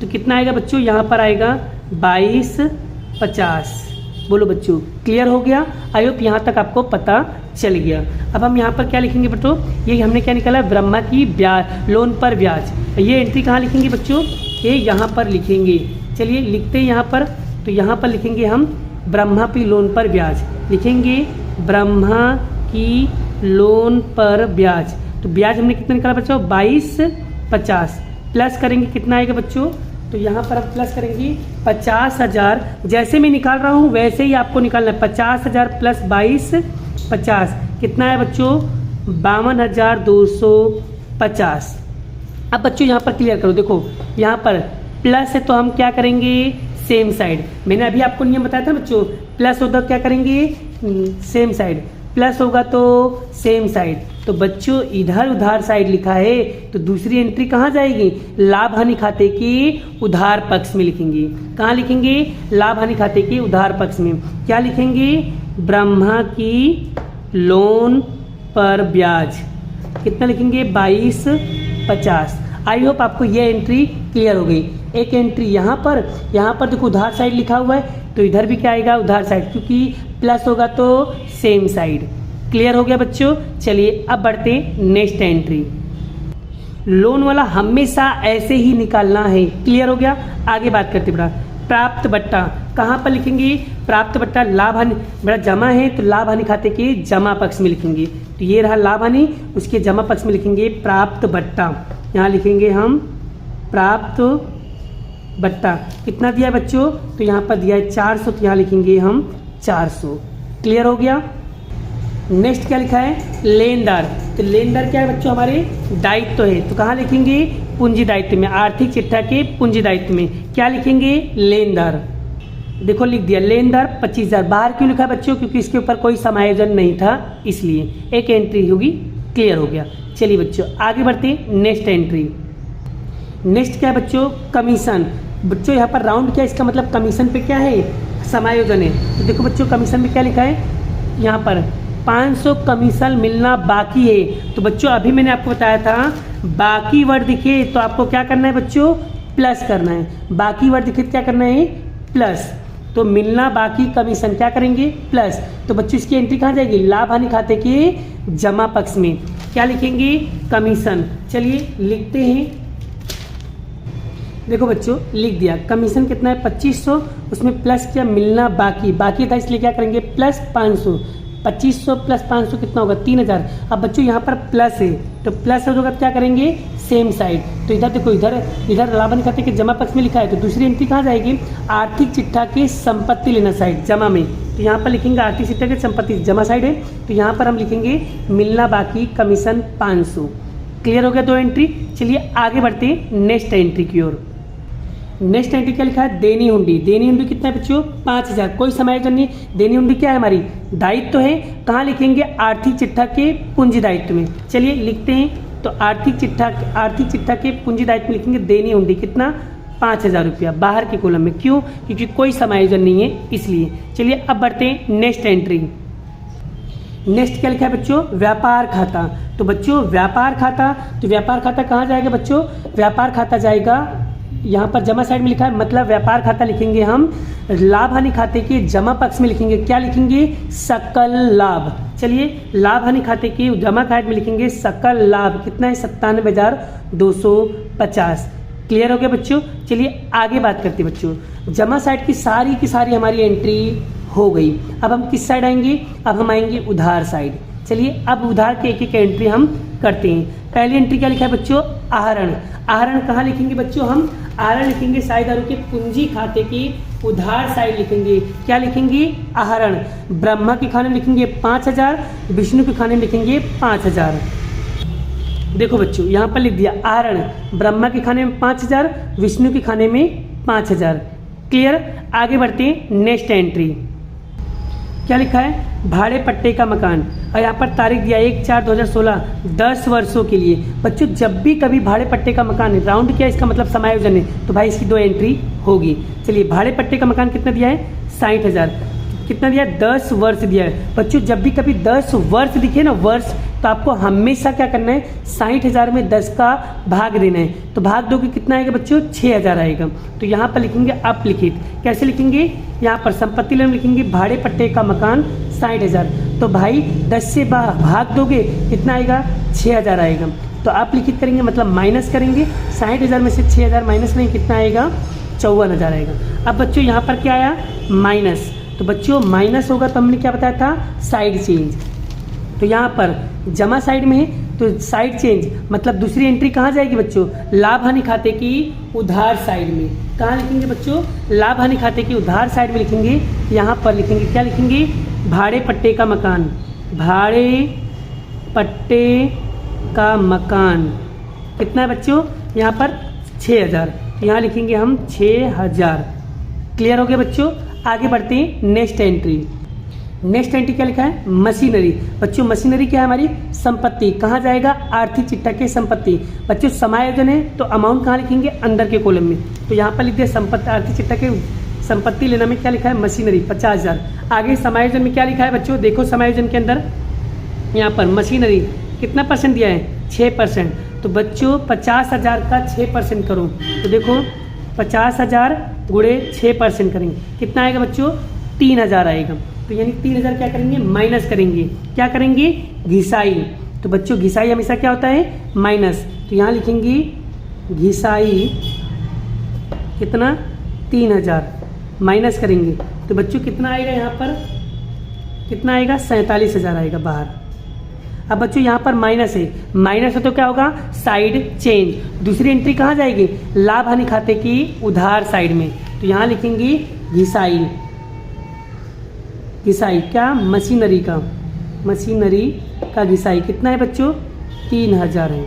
तो कितना आएगा बच्चों? यहाँ पर आएगा 2250। बोलो बच्चों क्लियर हो गया? आई होप यहाँ तक आपको पता चल गया। अब हम यहाँ पर क्या लिखेंगे बच्चों? ये हमने क्या निकाला? ब्रह्मा की ब्याज, लोन पर ब्याज। ये एंट्री कहाँ लिखेंगे बच्चों? ये यहाँ पर लिखेंगे। चलिए लिखते हैं यहाँ पर। तो यहाँ पर लिखेंगे हम ब्रह्मा की लोन पर ब्याज। लिखेंगे ब्रह्मा की लोन पर ब्याज। तो ब्याज हमने कितना निकाला बच्चों? 2250। प्लस करेंगे कितना आएगा बच्चों? तो यहाँ पर हम प्लस करेंगे 50,000। जैसे मैं निकाल रहा हूँ वैसे ही आपको निकालना है। 50,000 प्लस 2250 कितना है बच्चों? 52,250। अब बच्चों यहाँ पर क्लियर करो। देखो यहाँ पर प्लस है तो हम क्या करेंगे? Same side. मैंने अभी आपको नियम बताया था बच्चों, प्लस होगा क्या करेंगे? Same side. प्लस होगा तो सेम साइड। तो बच्चों इधर उधार साइड लिखा है तो दूसरी एंट्री कहाँ जाएगी? लाभ हानि खाते के उधार पक्ष में लिखेंगे। कहाँ लिखेंगे? लाभ हानि खाते के उधार पक्ष में। क्या लिखेंगे? ब्रह्मा की लोन पर ब्याज। कितना लिखेंगे? 2250। आई होप आपको ये एंट्री क्लियर हो गई। एक एंट्री यहाँ पर देखो उधार साइड लिखा हुआ है तो इधर भी क्या आएगा? उधार साइड, क्योंकि प्लस होगा तो सेम साइड। क्लियर हो गया बच्चों? चलिए अब बढ़ते हैं नेक्स्ट एंट्री। लोन वाला हमेशा ऐसे ही निकालना है। क्लियर हो गया? आगे बात करते बड़ा। प्राप्त बट्टा कहाँ पर लिखेंगे? प्राप्त बट्टा लाभ हानि, बड़ा जमा है तो लाभ हानि खाते के जमा पक्ष में लिखेंगे। तो ये रहा लाभ हानि, उसके जमा पक्ष में लिखेंगे प्राप्त बट्टा। यहाँ लिखेंगे हम प्राप्त बट्टा कितना दिया है बच्चों, तो यहाँ पर दिया है 400, तो यहाँ लिखेंगे हम 400। क्लियर हो गया। नेक्स्ट क्या लिखा है, लेनदार। तो लेनदार क्या है बच्चों, हमारे दायित्व है, तो कहाँ लिखेंगे, पूंजी दायित्व में, आर्थिक चिट्ठा के पूंजी दायित्व में क्या लिखेंगे, लेनदार। देखो लिख दिया लेनदार 25,000। बाहर क्यों लिखा है बच्चों, क्योंकि इसके ऊपर कोई समायोजन नहीं था, इसलिए एक एंट्री होगी। क्लियर हो गया। चलिए बच्चों आगे बढ़ते हैं, नेक्स्ट एंट्री। नेक्स्ट क्या है बच्चों, कमीशन। बच्चों यहाँ पर राउंड क्या है, इसका मतलब कमीशन पे क्या है, समायोजन है। तो देखो बच्चों कमीशन में क्या लिखा है, यहाँ पर 500 कमीशन मिलना बाकी है। तो बच्चों अभी मैंने आपको बताया था, बाकी वर्ड दिखे तो आपको क्या करना है बच्चों, प्लस करना है। बाकी वर्ड दिखे तो क्या करना है, प्लस। तो मिलना बाकी कमीशन क्या करेंगे, प्लस। तो बच्चों इसकी एंट्री कहाँ जाएगी, लाभ हानि खाते के जमा पक्ष में क्या लिखेंगे, कमीशन। चलिए लिखते हैं। देखो बच्चों लिख दिया, कमीशन कितना है 2500, उसमें प्लस क्या, मिलना बाकी था, इसलिए क्या करेंगे प्लस 500। 2500 प्लस 500 कितना होगा, 3000। अब बच्चों यहाँ पर प्लस है, तो प्लस होगा तो क्या करेंगे, सेम साइड। तो इधर देखो, इधर लाभ हानि खाते के जमा पक्ष में लिखा है, तो दूसरी एंट्री कहाँ जाएगी, आर्थिक चिट्ठा के संपत्ति लेना साइड, जमा में। तो यहाँ पर लिखेंगे आर्थिक चिट्ठा के संपत्ति, जमा साइड है, तो यहाँ पर हम लिखेंगे मिलना बाकी कमीशन 500। क्लियर हो गया 2 एंट्री। चलिए आगे बढ़ते हैं नेक्स्ट एंट्री की ओर। नेक्स्ट एंट्री क्या लिखा है, देनी हुंडी। देनी हुंडी कितना है बच्चों, 5000। कोई समायोजन नहीं। देनी हुंडी क्या है, हमारी दायित्व है। कहाँ लिखेंगे, आर्थिक चिट्ठा के पूंजी दायित्व में। चलिए लिखते हैं। तो आर्थिक चिट्ठा के पूंजी दायित्व में लिखेंगे देनी हुंडी कितना, 5000 रुपया, बाहर के कॉलम में। क्यों, क्योंकि कोई समायोजन नहीं है इसलिए। चलिए अब बढ़ते हैं नेक्स्ट एंट्री। नेक्स्ट क्या लिखा है बच्चों, व्यापार खाता। तो बच्चों व्यापार खाता, तो व्यापार खाता कहाँ जाएगा बच्चों, व्यापार खाता जाएगा यहाँ पर जमा साइड में लिखा है, मतलब व्यापार खाता लिखेंगे हम लाभ हानि खाते के जमा पक्ष में लिखेंगे, क्या लिखेंगे, सकल लाभ। चलिए लाभ हानि खाते के जमा साइड में लिखेंगे सकल लाभ, कितना है 97,250। क्लियर हो गया बच्चों। चलिए आगे बात करते हैं बच्चों, जमा साइड की सारी हमारी एंट्री हो गई। अब हम किस साइड आएंगे, अब हम आएंगे उधार साइड। चलिए अब उधार के एक एंट्री हम करते हैं। पहली एंट्री क्या लिखा है बच्चों, आहरण। आहरण कहाँ लिखेंगे बच्चों, हम आहरण लिखेंगे साझेदारों के पूंजी खाते की उधार साइड लिखेंगे, क्या लिखेंगे, आहरण। ब्रह्मा के खाने में लिखेंगे 5000, विष्णु के खाने में लिखेंगे 5000। देखो बच्चों यहाँ पर लिख दिया आहरण, ब्रह्मा के खाने में 5000, विष्णु के खाने में 5000। क्लियर। आगे बढ़ते हैं नेक्स्ट एंट्री। क्या लिखा है, भाड़े पट्टे का मकान, और यहाँ पर तारीख दिया 1/4/2016, 10 वर्षों के लिए। बच्चों जब भी कभी भाड़े पट्टे का मकान है, राउंड किया इसका मतलब समायोजन है, तो भाई इसकी 2 एंट्री होगी। चलिए भाड़े पट्टे का मकान कितना दिया है, 60,000। कितना दिया है, 10 वर्ष दिया है। बच्चों जब भी कभी 10 वर्ष दिखे ना, वर्ष, तो आपको हमेशा क्या करना है, 60,000 में 10 का भाग देना है। तो भाग दोगे कितना आएगा बच्चों, 6000 आएगा। तो यहाँ पर लिखेंगे अपलिखित। कैसे लिखेंगे, यहाँ पर संपत्ति लेन लिखेंगे भाड़े पट्टे का मकान 60,000। तो भाई 10 से भाग दोगे कितना आएगा, 6000 आएगा। तो आप लिखित करेंगे मतलब माइनस करेंगे, 60,000 में से 6000 माइनस करेंगे, कितना आएगा, 54,000 आएगा। अब बच्चों यहाँ पर क्या आया, माइनस। तो बच्चों माइनस होगा तो हमने क्या बताया था, साइड चेंज। तो यहाँ पर जमा साइड में है, तो साइड चेंज मतलब दूसरी एंट्री कहाँ जाएगी बच्चों, लाभ हानि खाते की उधार साइड में। कहाँ लिखेंगे बच्चों, लाभ हानि खाते की उधार साइड में लिखेंगे। यहाँ पर लिखेंगे, क्या लिखेंगे, भाड़े पट्टे का मकान। भाड़े पट्टे का मकान कितना है बच्चों, यहाँ पर 6000। यहाँ लिखेंगे हम 6000। क्लियर हो गया बच्चों। आगे बढ़ते हैं नेक्स्ट एंट्री। नेक्स्ट एंट्री क्या लिखा है, मशीनरी। बच्चों मशीनरी क्या है, हमारी संपत्ति। कहाँ जाएगा, आर्थिक चिट्ठा के संपत्ति। बच्चों समायोजन है तो अमाउंट कहाँ लिखेंगे, अंदर के कॉलम में। तो यहाँ पर लिख दिया संपत्ति, आर्थिक चिट्ठा के संपत्ति लेना में क्या लिखा है, मशीनरी 50,000। आगे समायोजन में क्या लिखा है बच्चों, देखो समायोजन के अंदर यहाँ पर मशीनरी कितना % दिया है, 6%। तो बच्चों 50,000 का 6% करो, तो देखो 50,000 गुणे 6% करेंगे, कितना आएगा बच्चों, 3000 आएगा। तो यानी 3000 क्या करेंगे, माइनस करेंगे। क्या करेंगे, घिसाई। तो बच्चों घिसाई हमेशा क्या होता है, माइनस। तो यहाँ लिखेंगे घिसाई कितना, 3000 माइनस करेंगे। तो बच्चों कितना आएगा, यहाँ पर कितना आएगा, 47,000 आएगा बाहर। अब बच्चों यहाँ पर माइनस है तो क्या होगा, साइड चेंज। दूसरी एंट्री कहाँ जाएगी, लाभ हानि खाते की उधार साइड में, तो यहाँ लिखेंगे घिसाई क्या, मशीनरी का घिसाई कितना है बच्चों, 3000 है।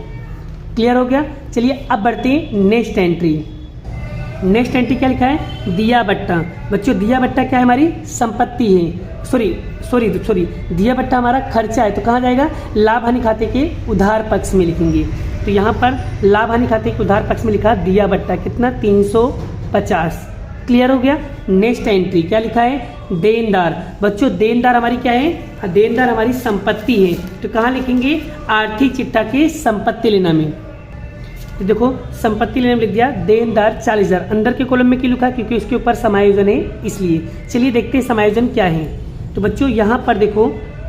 क्लियर हो गया। चलिए अब बढ़ते हैं नेक्स्ट एंट्री क्या लिखा है, दिया बट्टा। बच्चों दिया बट्टा क्या है, हमारी संपत्ति है, सॉरी दिया बट्टा हमारा खर्चा है, तो कहाँ जाएगा, लाभ हानि खाते के उधार पक्ष में लिखेंगे। तो यहाँ पर लाभ हानि खाते के उधार पक्ष में लिखा दिया बट्टा कितना, 350। क्लियर हो गया। नेक्स्ट एंट्री क्या लिखा है, देनदार। बच्चों देनदार हमारी क्या है, देनदार हमारी संपत्ति है, तो कहाँ लिखेंगे, आर्थिक चिट्ठा के संपत्ति लेना में। तो देखो संपत्ति लेने में लिख दिया देनदार 40,000, अंदर के कॉलम में क्यों लिखा, क्योंकि उसके ऊपर समायोजन है इसलिए। चलिए देखते हैं समायोजन क्या है। तो बच्चों यहाँ पर देखो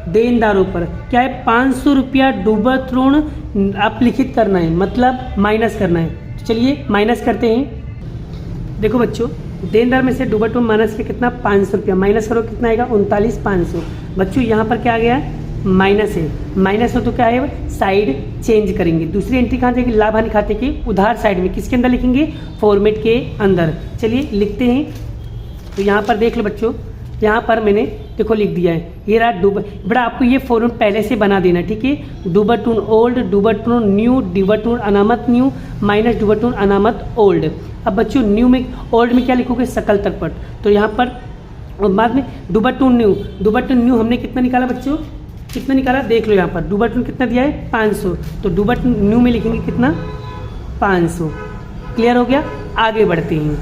देनदारों पर क्या है, 500 रुपया डूबत ऋण आप लिखित करना है, मतलब माइनस करना है। तो चलिए माइनस करते हैं। देखो बच्चों देनदार में से डूबत ऋण माइनस के कितना, 500 रुपया, माइनस करो कितना आएगा, 39,500। बच्चों यहाँ पर क्या आ गया, माइनस हो तो क्या है, साइड चेंज करेंगे। दूसरी एंट्री कहाँ जाएगी, लाभ हानि खाते के उधार साइड में, किसके अंदर लिखेंगे, फॉर्मेट के अंदर। चलिए लिखते हैं। तो यहाँ पर देख लो बच्चों, यहाँ पर मैंने देखो लिख दिया है, ये रहा बड़ा आपको ये फॉर्मेट पहले से बना देना, ठीक है। डूबत ऋण ओल्ड, डूबत ऋण न्यू, डूबत ऋण अनामत न्यू माइनस डूबत ऋण अनामत ओल्ड। अब बच्चों न्यू में, ओल्ड में क्या लिखोगे, सकल तर्पण। तो यहाँ पर बाद में डूबत ऋण न्यू हमने कितना निकाला बच्चों, कितना निकाला देख लो। यहाँ पर डूबत ऋण कितना दिया है, 500, तो डूबत न्यू में लिखेंगे कितना, 500। क्लियर हो गया। आगे बढ़ते हैं।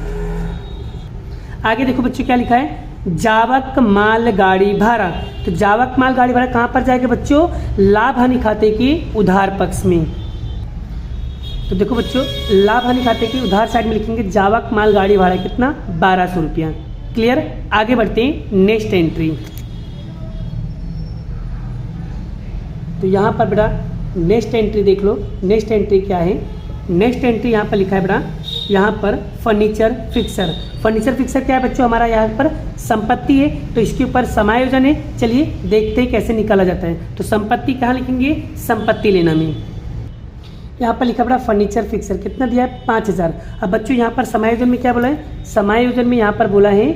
आगे देखो बच्चों क्या लिखा है, जावक माल गाड़ी भाड़ा। तो जावक माल गाड़ी भाड़ा कहाँ पर जाएगा बच्चों, लाभ हानि खाते के उधार पक्ष में। तो देखो बच्चों लाभ हानि खाते के उधार साइड में लिखेंगे जावक माल गाड़ी भाड़ा कितना, 1200 रुपया। क्लियर। आगे बढ़ते हैं नेक्स्ट एंट्री। तो यहाँ पर बेटा नेक्स्ट एंट्री देख लो, नेक्स्ट एंट्री क्या है, नेक्स्ट एंट्री यहाँ पर लिखा है बेटा, यहाँ पर फर्नीचर फिक्सर क्या है बच्चों, हमारा यहाँ पर संपत्ति है, तो इसके ऊपर समायोजन है। चलिए देखते हैं कैसे निकाला जाता है। तो संपत्ति कहाँ लिखेंगे, संपत्ति लेना में। यहाँ पर लिखा बड़ा फर्नीचर फिक्सर कितना दिया है, 5000। अब बच्चों यहाँ पर समायोजन में क्या बोला है, समायोजन में यहाँ पर बोला है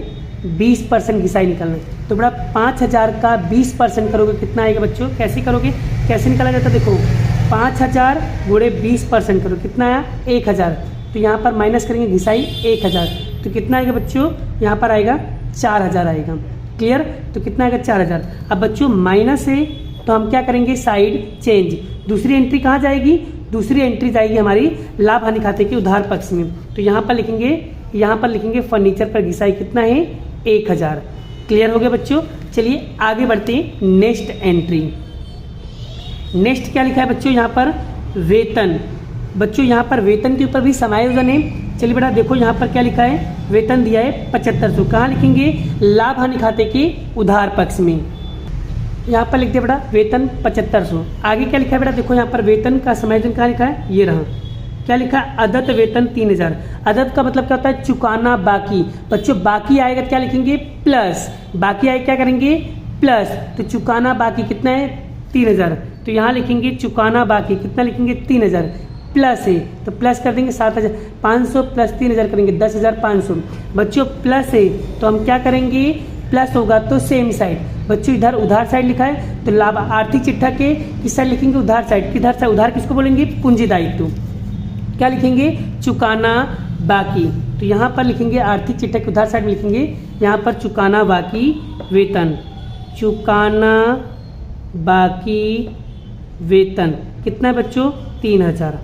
20% घिसाई निकालना है। तो बड़ा 5000 का 20% करोगे कितना आएगा बच्चों, कैसे करोगे, कैसे निकाला जाता है, देखो 5000 गुणे 20% करो कितना आया, 1000। तो यहाँ पर माइनस करेंगे घिसाई 1000, तो कितना आएगा बच्चों, यहाँ पर आएगा 4000 आएगा। क्लियर। तो कितना आएगा, 4000। अब बच्चों माइनस है तो हम क्या करेंगे, साइड चेंज। दूसरी एंट्री कहाँ जाएगी, दूसरी एंट्री जाएगी हमारी लाभ हानि खाते के उधार पक्ष में। तो यहाँ पर लिखेंगे फर्नीचर पर घिसाई कितना है, 1000। क्लियर हो गया बच्चों। चलिए आगे बढ़ते हैं नेक्स्ट एंट्री। नेक्स्ट क्या लिखा है बच्चों, यहाँ पर वेतन। बच्चों यहाँ पर वेतन के ऊपर भी समायोजन है। चलिए बेटा देखो यहाँ पर क्या लिखा है, वेतन दिया है 7500, कहाँ लिखेंगे, लाभ हानि खाते के उधार पक्ष में। यहाँ पर लिख दिया बेटा वेतन 7500। आगे क्या लिखा है बेटा, देखो यहाँ पर वेतन का समायोजन कहाँ लिखा है, ये रहा, क्या लिखा है, अदत्त वेतन 3000। अदत्त का मतलब क्या होता है, चुकाना बाकी। बच्चों बाकी आएगा क्या लिखेंगे, प्लस, बाकी आएगा क्या करेंगे, प्लस। तो चुकाना बाकी कितना है, 3000। तो यहाँ लिखेंगे चुकाना बाकी कितना लिखेंगे, 3000 प्लस है, तो प्लस कर देंगे 7500 प्लस 3000 करेंगे 10500। बच्चों प्लस है तो हम क्या करेंगे, प्लस होगा तो सेम साइड। बच्चों इधर उधार साइड लिखा है तो लाभ आर्थिक चिट्ठा के किस साइड लिखेंगे, उधार साइड। किधर से उधार किसको बोलेंगे, पूंजी दायित्व। क्या लिखेंगे, चुकाना बाकी। तो यहाँ पर लिखेंगे आर्थिक चिट्ठा के उधार साइड में लिखेंगे यहाँ पर चुकाना बाकी वेतन, चुकाना बाकी वेतन कितना है बच्चों, 3000।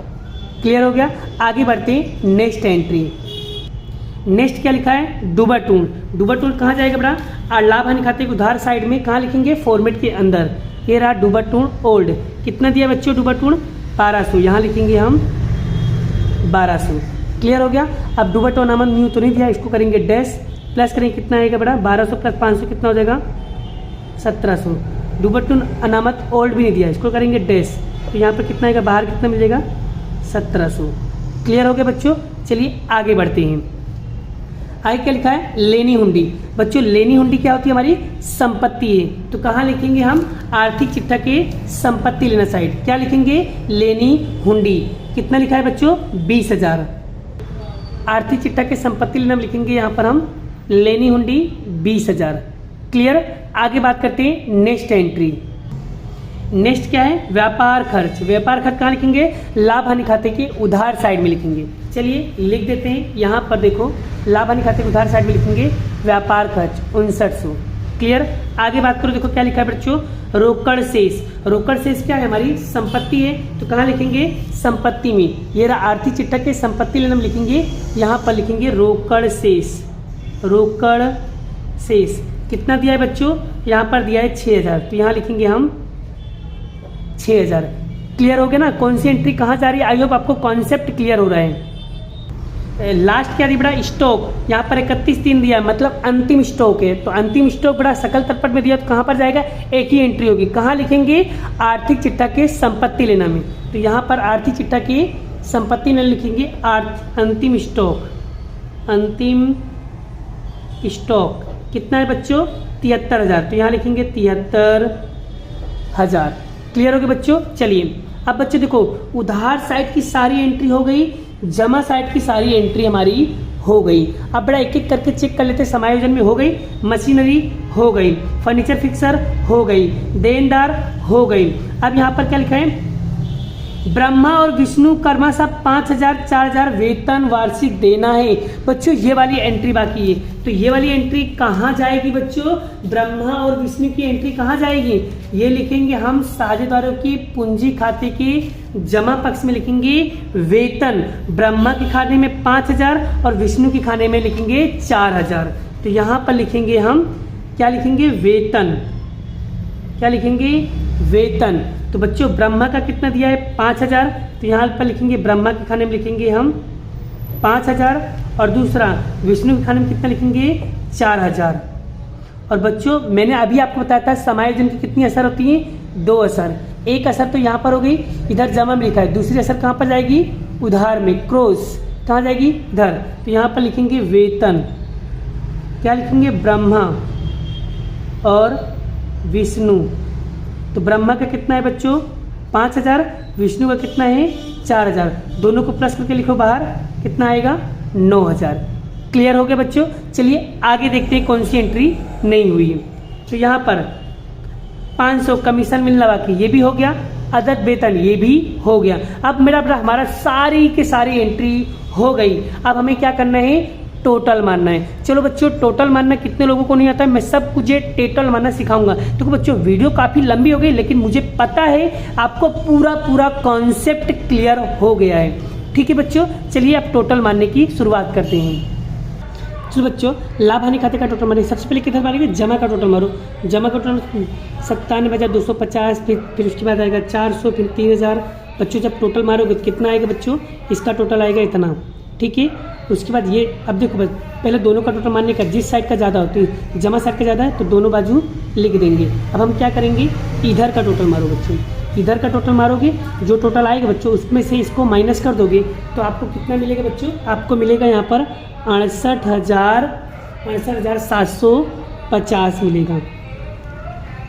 क्लियर हो गया। आगे बढ़ते हैं नेक्स्ट एंट्री। नेक्स्ट क्या लिखा है, डूबटून। डूबटून कहाँ जाएगा बेटा, लाभ हानि खाते के उधार साइड में, कहाँ लिखेंगे, फॉर्मेट के अंदर। ये रहा डूबटून ओल्ड, कितना दिया बच्चों डूबटून, 1200, यहाँ लिखेंगे हम 1200। क्लियर हो गया। अब डूबटून अनामत न्यू तो नहीं दिया, इसको करेंगे डैश, प्लस करेंगे कितना आएगा बेटा, 1200 प्लस 500 कितना हो जाएगा, 1700। डूबटून अनामत ओल्ड भी नहीं दिया, इसको करेंगे डैश, तो यहाँ पर कितना आएगा, बाहर कितना मिल जाएगा, 1700। क्लियर हो गया बच्चों। चलिए आगे बढ़ते हैं। आगे क्या लिखा है, लेनी हुंडी। बच्चों लेनी हुंडी क्या होती है, हमारी संपत्ति है। तो कहाँ लिखेंगे हम, आर्थिक चिट्ठा के संपत्ति लेना साइड क्या लिखेंगे, लेनी हुंडी। कितना लिखा है बच्चों, 20,000। आर्थिक चिट्ठा के संपत्ति लेना लिखेंगे यहाँ पर हम लेनी हुंडी 20,000। क्लियर। आगे बात करते हैं नेक्स्ट एंट्री। नेक्स्ट क्या है, व्यापार खर्च। व्यापार खर्च कहाँ लिखेंगे, लाभ हानि खाते के उधार साइड में लिखेंगे। चलिए लिख देते हैं, यहाँ पर देखो लाभ हानि खाते के उधार साइड में लिखेंगे व्यापार खर्च 5900। क्लियर। आगे बात करो, देखो क्या लिखा है बच्चों, रोकड़ शेष। रोकड़ शेष क्या है, हमारी संपत्ति है। तो कहाँ लिखेंगे, संपत्ति में। ये रहा आर्थिक चिट्ठा के संपत्ति लेना लिखेंगे, यहाँ पर लिखेंगे रोकड़ शेष। रोकड़ शेष कितना दिया है बच्चों, यहाँ पर दिया है 6,000। तो यहाँ लिखेंगे हम 6,000। क्लियर हो गया ना, कौन सी एंट्री कहाँ जा रही है। आई होप आपको कॉन्सेप्ट क्लियर हो रहा है। लास्ट क्या दिया बड़ा, स्टॉक। यहाँ पर 31/3 दिया है, मतलब अंतिम स्टॉक है। तो अंतिम स्टॉक बड़ा सकल तलपट में दिया, तो कहाँ पर जाएगा, एक ही एंट्री होगी। कहाँ लिखेंगे, आर्थिक चिट्ठा के संपत्ति लेना में। तो यहाँ पर आर्थिक चिट्ठा की संपत्ति लेना लिखेंगे अंतिम स्टॉक। अंतिम स्टॉक कितना है बच्चों, 73,000। तो यहाँ लिखेंगे 73,000। क्लियर हो गया बच्चों। चलिए अब बच्चों देखो, उधार साइड की सारी एंट्री हो गई, जमा साइड की सारी एंट्री हमारी हो गई। अब बड़ा एक एक करके चेक कर लेते हैं। समायोजन में हो गई, मशीनरी हो गई, फर्नीचर फिक्सर हो गई, देनदार हो गई। अब यहाँ पर क्या लिखा है, ब्रह्मा और विष्णु कर्मा सब 5,000 4,000 वेतन वार्षिक देना है। बच्चों ये वाली एंट्री बाकी है। तो ये वाली एंट्री कहाँ जाएगी बच्चों, ब्रह्मा और विष्णु की एंट्री कहाँ जाएगी, ये लिखेंगे हम साझेदारों की पूंजी खाते के जमा पक्ष में लिखेंगे वेतन। ब्रह्मा के खाने में 5,000 और विष्णु के खाने में लिखेंगे 4,000। तो यहाँ पर लिखेंगे हम क्या लिखेंगे, वेतन। क्या लिखेंगे, वेतन। तो बच्चों ब्रह्मा का कितना दिया है, 5,000। तो यहाँ पर लिखेंगे ब्रह्मा के खाने में लिखेंगे हम 5,000 और दूसरा विष्णु के खाने में कितना लिखेंगे, 4,000। और बच्चों मैंने अभी आपको बताया था समायोजन की कितनी असर होती है, 2 असर। एक असर तो यहाँ पर हो गई, इधर जमा में लिखा है। दूसरी असर कहाँ पर जाएगी, उधार में, क्रॉस कहाँ जाएगी, इधर। तो यहाँ पर लिखेंगे वेतन। क्या लिखेंगे, ब्रह्मा और विष्णु। तो ब्रह्मा का कितना है बच्चों, 5,000, विष्णु का कितना है, 4,000। दोनों को प्लस करके लिखो बाहर, कितना आएगा, 9,000। क्लियर हो गया बच्चों। चलिए आगे देखते हैं कौन सी एंट्री नहीं हुई है। तो यहाँ पर 500 कमीशन मिलना बाकी, ये भी हो गया। अदद वेतन ये भी हो गया। अब मेरा हमारा सारी की सारी एंट्री हो गई। अब हमें क्या करना है, टोटल मानना है। चलो बच्चों टोटल मानना कितने लोगों को नहीं आता है, मैं सब कुछ टोटल मानना सिखाऊंगा। तो बच्चों वीडियो काफ़ी लंबी हो गई, लेकिन मुझे पता है आपको पूरा कॉन्सेप्ट क्लियर हो गया है। ठीक है बच्चों, चलिए अब टोटल मानने की शुरुआत करते हैं। चलो बच्चों लाभ हानि खाते का टोटल मारिए। सबसे पहले किधर मारेंगे, जमा का टोटल मारो। जमा का टोटल 97,250, फिर उसके बाद आएगा 400, फिर 3,000। बच्चों जब टोटल मारोगे तो कितना आएगा बच्चों, इसका टोटल आएगा इतना। ठीक है, उसके बाद ये अब देखो पहले दोनों का टोटल मारने का, जिस साइड का ज़्यादा होती है, जमा साइड का ज़्यादा है तो दोनों बाजू लिख देंगे। अब हम क्या करेंगे, इधर का टोटल मारो बच्चों। इधर का टोटल मारोगे, जो टोटल आएगा बच्चों उसमें से इसको माइनस कर दोगे तो आपको कितना मिलेगा बच्चों, आपको मिलेगा यहाँ पर 68,750 मिलेगा।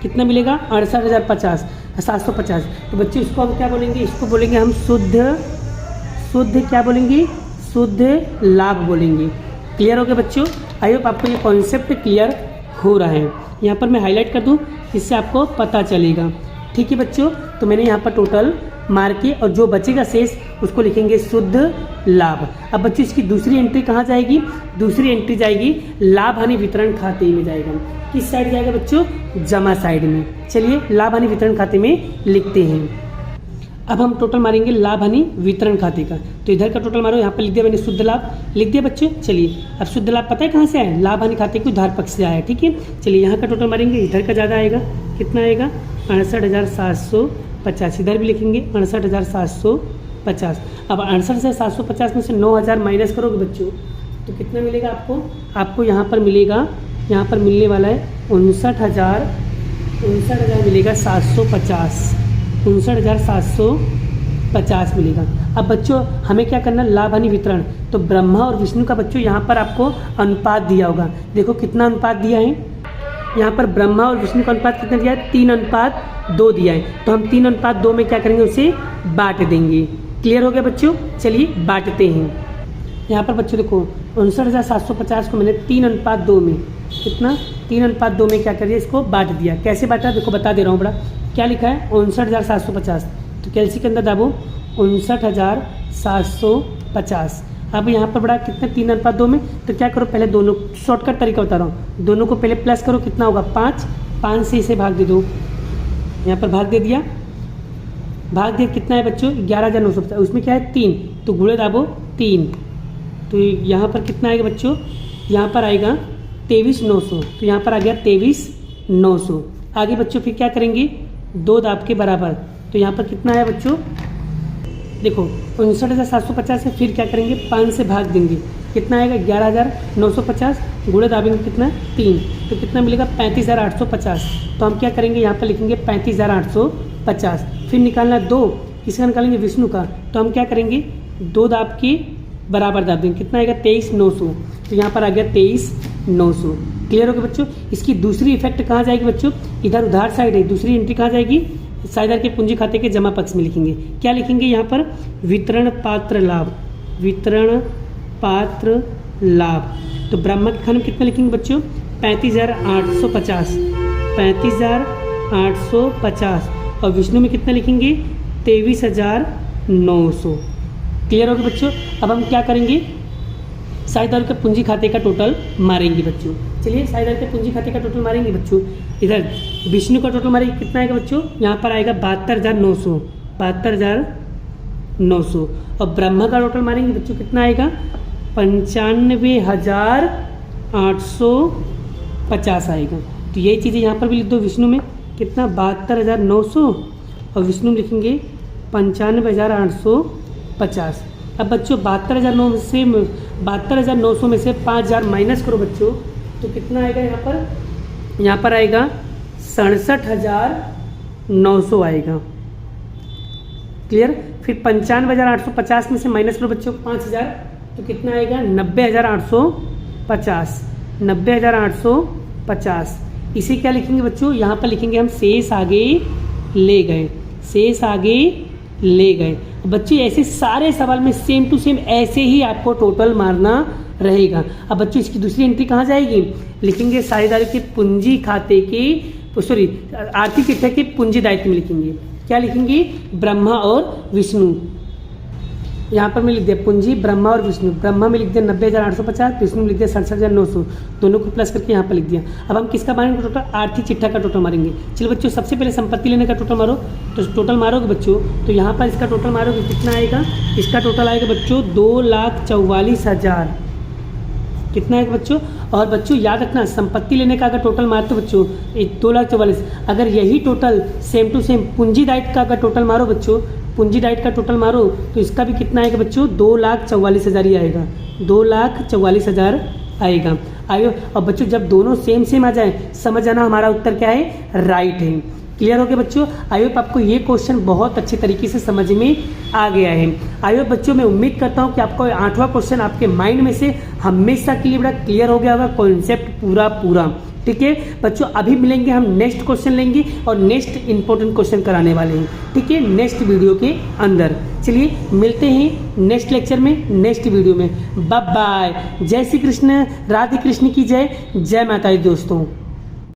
कितना मिलेगा, 68,750। तो बच्चों इसको हम क्या बोलेंगे, इसको बोलेंगे हम शुद्ध क्या बोलेंगे, शुद्ध लाभ बोलेंगे। क्लियर हो गया बच्चों। आई होप आपको ये कॉन्सेप्ट क्लियर हो रहा है। यहाँ पर मैं हाईलाइट कर दूँ, इससे आपको पता चलेगा। ठीक है बच्चों, तो मैंने यहाँ पर टोटल मार के और जो बचेगा शेष उसको लिखेंगे शुद्ध लाभ। अब बच्चों इसकी दूसरी एंट्री कहाँ जाएगी, दूसरी एंट्री जाएगी लाभ हानि वितरण खाते में जाएगा। किस साइड जाएगा बच्चों, जमा साइड में। चलिए लाभ हानि वितरण खाते में लिखते हैं। अब हम टोटल मारेंगे लाभ हानि वितरण खाते का। तो इधर का टोटल मारो, यहाँ पर लिख दिया मैंने शुद्ध लाभ, लिख दिया बच्चों। चलिए अब शुद्ध लाभ पता है कहाँ से आया, लाभ हानि खाते के उधार पक्ष से आया। ठीक है, चलिए यहाँ का टोटल मारेंगे, इधर का ज़्यादा आएगा, कितना आएगा, 68,750। इधर भी लिखेंगे 68,750। अब 68,750 में से 9,000 माइनस करोगे बच्चों तो कितना मिलेगा आपको, आपको यहाँ पर मिलेगा, यहाँ पर मिलने वाला है 59,000 मिलेगा 750, 59,750 50 मिलेगा। अब बच्चों हमें क्या करना, लाभ हानि वितरण, तो ब्रह्मा और विष्णु का बच्चों यहाँ पर आपको अनुपात दिया होगा। देखो कितना अनुपात दिया है, यहाँ पर ब्रह्मा और विष्णु का अनुपात कितना दिया है, 3:2 दिया है। तो हम 3:2 में क्या करेंगे, उसे बांट देंगे। क्लियर हो गया बच्चों, चलिए बांटते हैं। यहाँ पर बच्चों देखो 59,750 को मैंने 3:2 में, कितना 3:2 में क्या करिए, इसको बांट दिया। कैसे बांटा देखो बता दे रहा हूँ बड़ा, क्या लिखा है 59,750, तो कैलसी के अंदर दाबो 59,750। अब यहाँ पर बड़ा कितना 3:2 में, तो क्या करो पहले दोनों, शॉर्टकट तरीका बता रहा हूँ, दोनों को पहले प्लस करो, कितना होगा 5 से इसे भाग दे दो। यहाँ पर भाग दे दिया, भाग दिया कितना है बच्चों 11,950, उसमें क्या है 3, तो गुणे दाबो 3, तो यहाँ पर कितना आएगा बच्चों, यहाँ पर आएगा 23,900, तो यहाँ पर आ गया 23,900। आगे बच्चों फिर क्या करेंगे, 2 दाब के बराबर, तो यहाँ पर कितना है बच्चों, देखो 59,750 से फिर क्या करेंगे 5 से भाग देंगे, कितना आएगा 11,950, गुणे दाबेंगे कितना 3, तो कितना मिलेगा 35,850। तो हम क्या करेंगे, यहाँ पर लिखेंगे 35,850। फिर निकालना 2, किसका निकालेंगे विष्णु का, तो हम क्या करेंगे 2 दाब के बराबर दाब देंगे, कितना आएगा 23,900, तो यहाँ पर आ गया 23,900। क्लियर हो गया बच्चों। इसकी दूसरी इफेक्ट कहाँ जाएगी बच्चों, इधर उधार साइड है, दूसरी एंट्री कहाँ जाएगी, साझेदार के पूंजी खाते के जमा पक्ष में लिखेंगे। क्या लिखेंगे यहाँ पर, वितरण पात्र लाभ, वितरण पात्र लाभ। तो ब्रह्मा के खाने में कितना लिखेंगे बच्चों 35,850, 35,850, और विष्णु में कितना लिखेंगे 23,900। क्लियर हो गया बच्चों। अब हम क्या करेंगे, साझेदार के पूंजी खाते का टोटल मारेंगे बच्चों। चलिए साझेदार के पूंजी खाते का टोटल मारेंगे बच्चों। इधर विष्णु का टोटल मारेंगे, कितना आएगा बच्चों, यहाँ पर आएगा 72,900, 72,900, और ब्रह्मा का टोटल मारेंगे बच्चों, कितना आएगा 95,850 आएगा। तो यही चीज़ें यहाँ पर भी लिख दो, विष्णु में कितना 72,900, और विष्णु में लिखेंगे 95,850। अब बच्चों 72,900 में से 5,000 माइनस करो बच्चों, तो कितना आएगा यहाँ पर आएगा 67,900 आएगा। क्लियर। फिर 95,850 में से माइनस करो बच्चों 5,000, तो कितना आएगा 90,850, 90,850। इसे क्या लिखेंगे बच्चों, यहाँ पर लिखेंगे हम शेष आगे ले गए, शेष आगे ले गए। बच्चों ऐसे सारे सवाल में सेम टू सेम ऐसे ही आपको टोटल मारना रहेगा। अब बच्चों इसकी दूसरी एंट्री कहाँ जाएगी, लिखेंगे साझेदारी के पूंजी खाते के, सॉरी आर्थिक चिट्ठा के पूंजी दायित्व में लिखेंगे। क्या लिखेंगे, ब्रह्मा और विष्णु। यहाँ पर मैं लिख दिया पूंजी ब्रह्मा और विष्णु, ब्रह्मा में लिख दिया 90,850, विष्णु में लिख दिया 67,900, दोनों को प्लस करके यहाँ पर लिख दिया। अब हम किसका मारेंगे टोटल, आर्थिक चिट्ठा का टोटल मारेंगे। चलो बच्चों सबसे पहले संपत्ति लेने का टोटल मारो, तो टोटल मारोगे बच्चों, तो यहाँ पर इसका टोटल मारोगे कितना आएगा, इसका टोटल आएगा बच्चों 2,44,000। कितना है बच्चों, और बच्चों याद रखना संपत्ति लेने का अगर टोटल मारते हो बच्चों 2,44,000, अगर यही टोटल सेम टू सेम पूंजी दायित्व का अगर टोटल मारो बच्चों, पूंजी दायित्व का टोटल मारो, तो इसका भी कितना आएगा बच्चों 2,44,000 ही आएगा, 2,44,000 आएगा। आइए और बच्चों जब दोनों सेम सेम आ जाए समझ जाना हमारा उत्तर क्या है, राइट है। क्लियर हो गया बच्चों। आई होप आपको ये क्वेश्चन बहुत अच्छे तरीके से समझ में आ गया है। आई होप बच्चों मैं उम्मीद करता हूँ कि आपको 8वां क्वेश्चन आपके माइंड में से हमेशा के लिए बड़ा क्लियर हो गया होगा, कॉन्सेप्ट पूरा। ठीक है बच्चों, अभी मिलेंगे हम नेक्स्ट क्वेश्चन लेंगे और नेक्स्ट इंपॉर्टेंट क्वेश्चन कराने वाले हैं, ठीक है, नेक्स्ट वीडियो के अंदर। चलिए मिलते हैं नेक्स्ट लेक्चर में, नेक्स्ट वीडियो में। Bye bye. जय श्री कृष्ण, राधे कृष्ण की जय, जय माता दी दोस्तों।